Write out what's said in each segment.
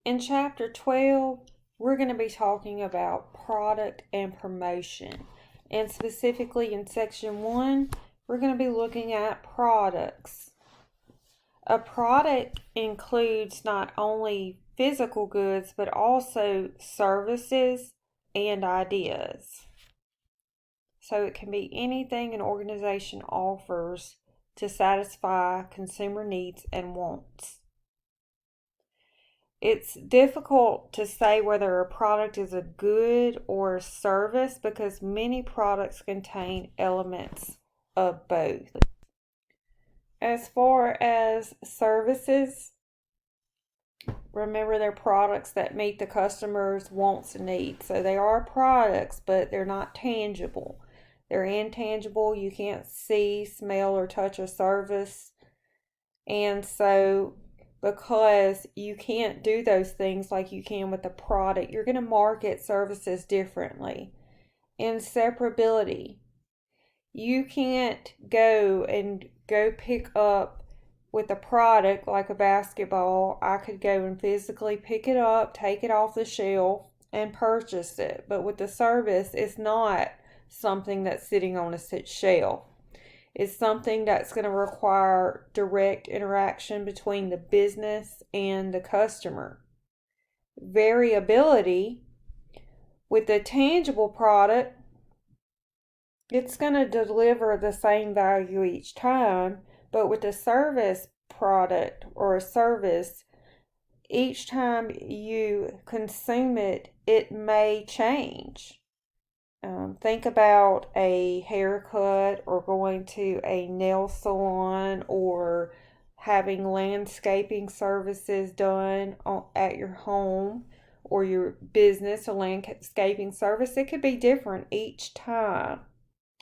In Chapter 12, we're going to be talking about product and promotion. And specifically in Section 1, we're going to be looking at products. A product includes not only physical goods, but also services and ideas. So it can be anything an organization offers to satisfy consumer needs and wants. It's difficult to say whether a product is a good or a service because many products contain elements of both. As far as services, remember they're products that meet the customer's wants and needs. So they are products, but they're not tangible. They're intangible. You can't see, smell, or touch a service. And so because you can't do those things like you can with a product, you're going to market services differently. Inseparability. You can't go pick up with a product like a basketball. I could go and physically pick it up, take it off the shelf, and purchase it. But with the service, it's not something that's sitting on a shelf. It's something that's going to require direct interaction between the business and the customer. Variability. With the tangible product, it's going to deliver the same value each time, but with a service product or a service, each time you consume it, it may change. Think about a haircut or going to a nail salon or having landscaping services done at your home or your business, a landscaping service. It could be different each time.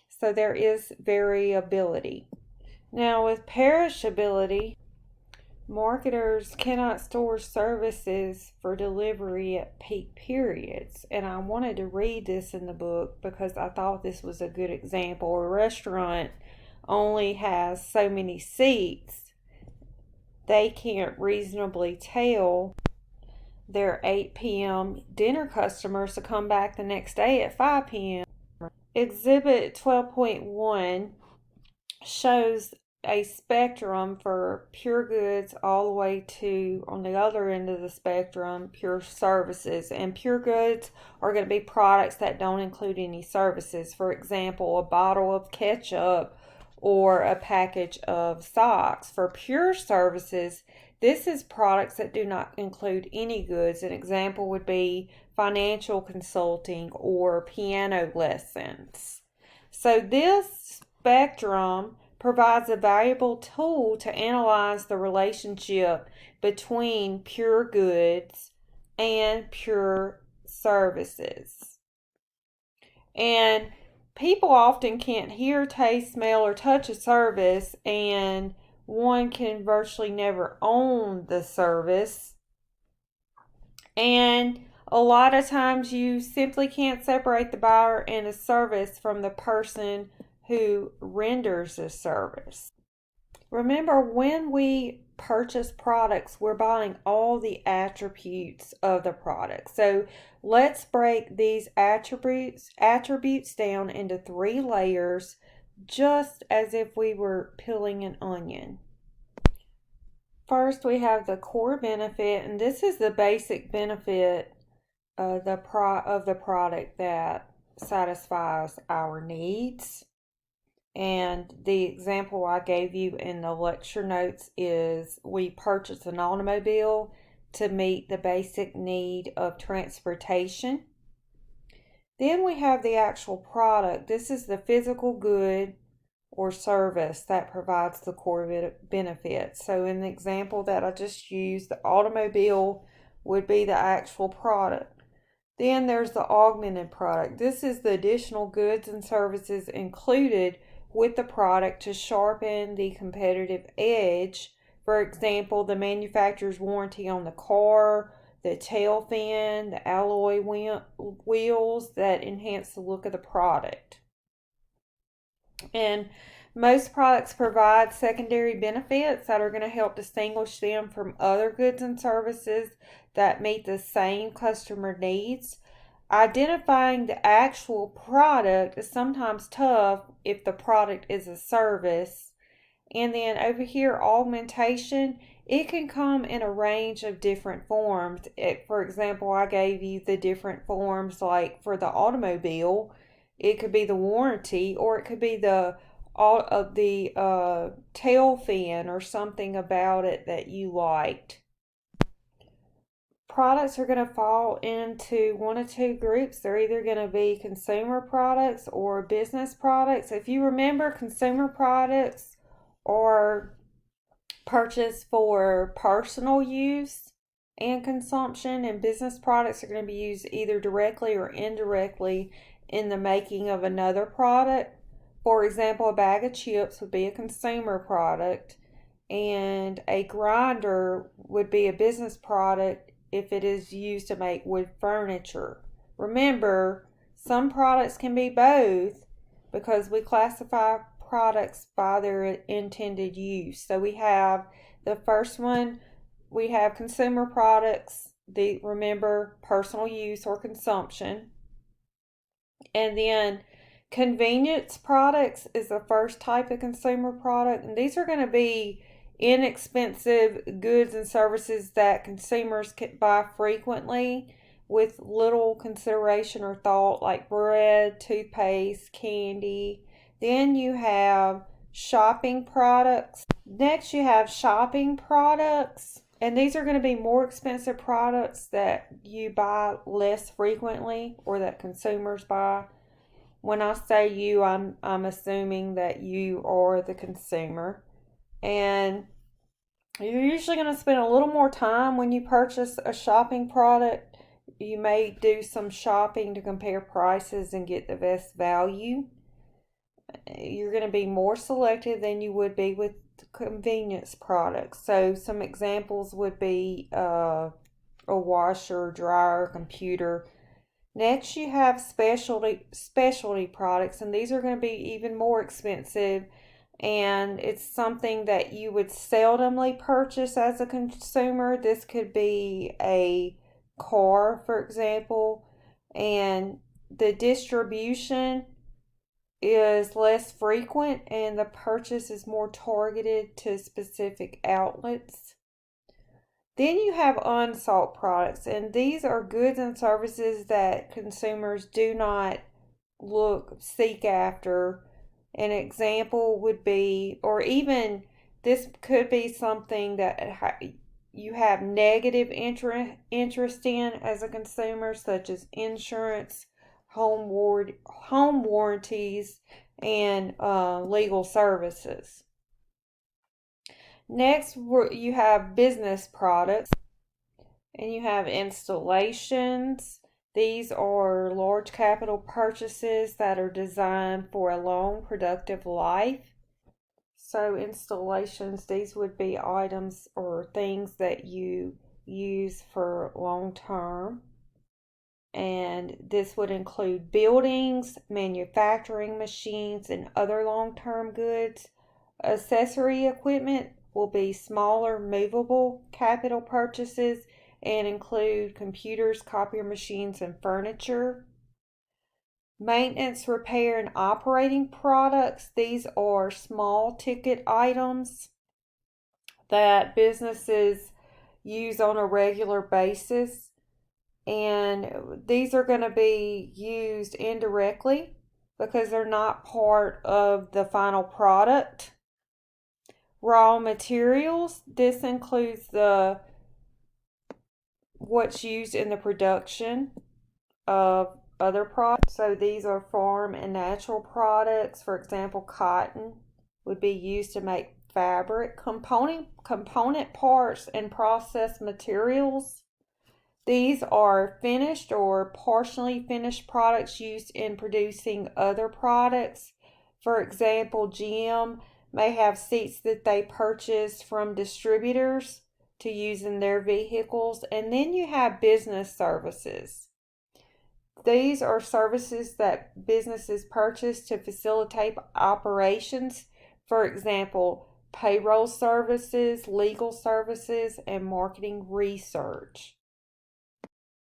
So there is variability. Now with perishability, marketers cannot store services for delivery at peak periods. And I wanted to read this in the book because I thought this was a good example. A restaurant only has so many seats. They can't reasonably tell their 8 p.m. dinner customers to come back the next day at 5 p.m. Exhibit 12.1 shows a spectrum for pure goods all the way to, on the other end of the spectrum, pure services. And pure goods are going to be products that don't include any services. For example, a bottle of ketchup or a package of socks. For pure services, this is products that do not include any goods. An example would be financial consulting or piano lessons. So this spectrum provides a valuable tool to analyze the relationship between pure goods and pure services. And people often can't hear, taste, smell, or touch a service, and one can virtually never own the service. And a lot of times you simply can't separate the buyer and a service from the person who renders a service. Remember, when we purchase products, we're buying all the attributes of the product. So let's break these attributes down into 3 layers, just as if we were peeling an onion. First, we have the core benefit, and this is the basic benefit of the product that satisfies our needs. And the example I gave you in the lecture notes is we purchase an automobile to meet the basic need of transportation. Then we have the actual product. This is the physical good or service that provides the core benefits. So in the example that I just used, the automobile would be the actual product. Then there's the augmented product. This is the additional goods and services included with the product to sharpen the competitive edge. For example, the manufacturer's warranty on the car, the tail fin, the alloy wheels that enhance the look of the product. And most products provide secondary benefits that are going to help distinguish them from other goods and services that meet the same customer needs. Identifying the actual product is sometimes tough if the product is a service. And then over here, augmentation, it can come in a range of different forms. For example, I gave you the different forms, like for the automobile, it could be the warranty, or it could be the tail fin or something about it that you liked. Products are going to fall into one of two groups. They're either going to be consumer products or business products. If you remember, consumer products are purchased for personal use and consumption, and business products are going to be used either directly or indirectly in the making of another product. For example, a bag of chips would be a consumer product, and a grinder would be a business product if it is used to make wood furniture. Remember, some products can be both because we classify products by their intended use. So we have the first one, we have consumer products, remember, personal use or consumption. And then convenience products is the first type of consumer product, and these are going to be inexpensive goods and services that consumers can buy frequently with little consideration or thought, like bread, toothpaste, candy. Then you have shopping products. Next, you have shopping products, and these are going to be more expensive products that you buy less frequently or that consumers buy. When I say you, I'm assuming that you are the consumer. And you're usually going to spend a little more time when you purchase a shopping product. You may do some shopping to compare prices and get the best value. You're going to be more selective than you would be with convenience products. So some examples would be a washer, dryer, computer. Next, you have specialty products, and these are going to be even more expensive, and it's something that you would seldomly purchase as a consumer. This could be a car, for example, and the distribution is less frequent and the purchase is more targeted to specific outlets. Then you have unsought products, and these are goods and services that consumers do not seek after. An example would be, or even this could be something that you have negative interest in as a consumer, such as insurance, home warranties, and legal services. Next, you have business products, and you have installations. These are large capital purchases that are designed for a long, productive life. So installations, these would be items or things that you use for long term. And this would include buildings, manufacturing machines, and other long-term goods. Accessory equipment will be smaller, movable capital purchases and include computers, copier machines, and furniture. Maintenance, repair, and operating products. These are small ticket items that businesses use on a regular basis. And these are going to be used indirectly because they're not part of the final product. Raw materials. This includes what's used in the production of other products. So these are farm and natural products. For example, cotton would be used to make fabric. Component parts and processed materials. These are finished or partially finished products used in producing other products. For example, GM may have seats that they purchase from distributors to use in their vehicles. And then you have business services. These are services that businesses purchase to facilitate operations. For example, payroll services, legal services, and marketing research.